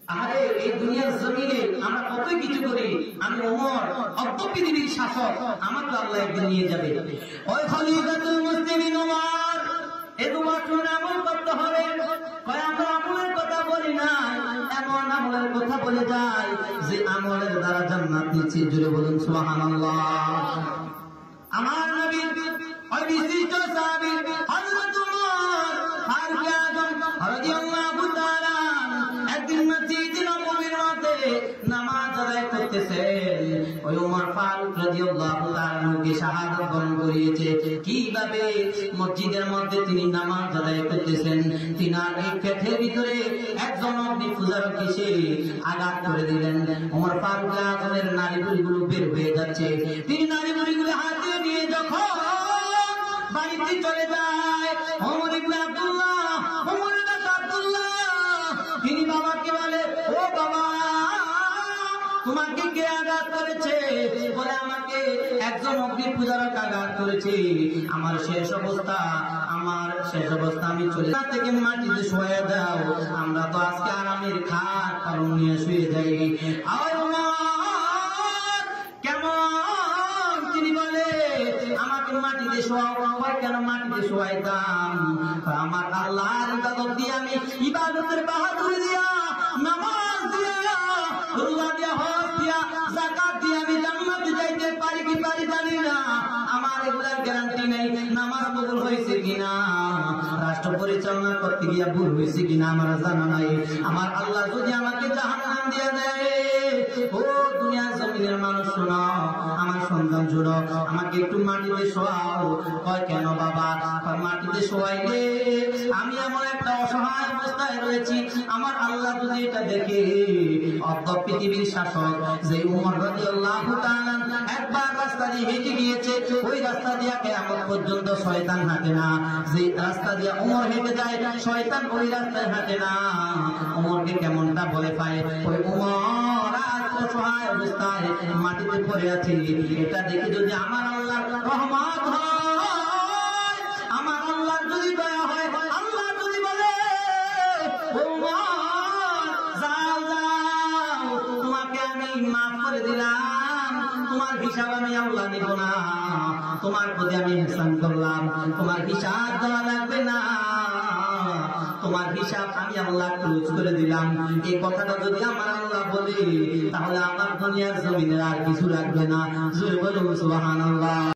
আরে এই দুনিয়ার জমিনে আমরা কত কিছু করি, আমি ওমর অর্ধ পৃথিবীর শাসক, আমার তো আল্লাহ একদিন নিয়ে যাবে। ওই খলিফাতুল মুসলিমিন ওমর এই দুমাত্র আমল করতে হবে। আমরা আমলের কথা বলি না, এমন আমলের কথা বলে যায় যে আমলের দ্বারা জান্নাত নিচে। জুড়ে বলুন সুবহানাল্লাহ। আমার নবীর ওই বিশিষ্ট সাহাবী হযরত ওমর ফারুক আযম রাদিয়াল্লাহু তাআলা একদিন মসজিদে নববীর মধ্যে নামাজ আদায় করতেছেন। ওই ওমর ফারুক রাদিয়াল্লাহু তাআলাকে শাহাদাত বরণ করিয়েছে। কিভাবে? মসজিদের মধ্যে তিনি নামাজ আদায় করতেছেন, তিনার এই পেটের ভিতরে একজন অগ্নি পূজারক এসে আঘাত করে দিলেন। ওমর ফারুক আযমের নাড়িভুড়িগুলো বের হয়ে যাচ্ছে। তিনি নাড়িভুড়িগুলো হাতে নিয়ে যখন বাড়িতে চলে যায়, ওমর ইবনে আব্দুল্লাহ, ওমর ইবনে আব্দুল্লাহ তিনি বাবাকে বলে, ও বাবা, তোমাকে কে আঘাত করেছে? বলে, আমাকে একজন অগ্নি পূজারক আঘাত করেছে। আমার শেষ অবস্থা আমি চলে থেকে মাটিতে শুয়ে দাও। আমরা তো আজকে আরামের খাট পালন নিয়ে শুয়ে যাই। কেমন? তিনি বলে, আমাকে মাটিতে শোয়াও। কেন মাটিতে শোয়াইতাম? আমার আল্লাহর ইবাদত দিয়ে, আমি ইবাদতের বাহাদুরি দিয়া, নামাজ দিয়া, রোজা দিয়া, হজ দিয়া, যাকাত দিয়া আমি জান্নাতে যাইতে পারি কি পারি জানি না। আমার এগুলার গ্যারান্টি নেই নামাজ কবুল হয়েছে কিনা, রাষ্ট্র পরিচালনা করতে গিয়া ভুল হয়েছে কিনা আমার জানা নাই। আমার আল্লাহ যদি আমাকে জাহান্নাম দিয়ে দেয়, ও দুনিয়ার জমিনের মানুষ শোনো, আমার সন্তান শোনো, আমাকে একটু মাটিতে শোয়াও। কয়, কেন বাবা? মাটিতে শোয়াইলে আমি এমন একটা অসহায় অবস্থায় রয়েছি, আমার আল্লাহ যদি এটা দেখে, অর্ধ পৃথিবীর শাসক যে ওমর রাদিয়াল্লাহু তাআলা একবার রাস্তা দিয়ে হেঁটে গিয়েছে, ওই রাস্তা দিয়ে কিয়ামত পর্যন্ত শয়তান হাঁটে না। যে রাস্তা দিয়ে ওমর হেঁটে যায়, শয়তান ওই রাস্তায় হাঁটে না। ওমরকে কেমনটা ভয় পায়। ওই ওমর আজ অসহায় অবস্থায় মাটিতে পড়ে আছে, এটা দেখে যদি আমার আল্লাহ রহমত হয়, আমার আল্লাহ যদি দয়া হয়, আল্লাহ যদি বলে, ওমর যাও যাও, তোমাকে আমি মাফ করে দিলাম, তোমার হিসাব আমি আল্লাহ নিব না, তোমার প্রতি আমি ইহসান করলাম, তোমার হিসাব দেওয়া লাগবে না, তোমার হিসাব আমি আল্লাহ ক্লোজ করে দিলাম, এই কথাটা যদি আমার আল্লাহ বলে, তাহলে আমার দুনিয়ার জমিনের আর কিছু লাগবে না। জোরে বলুন সুবহানাল্লাহ।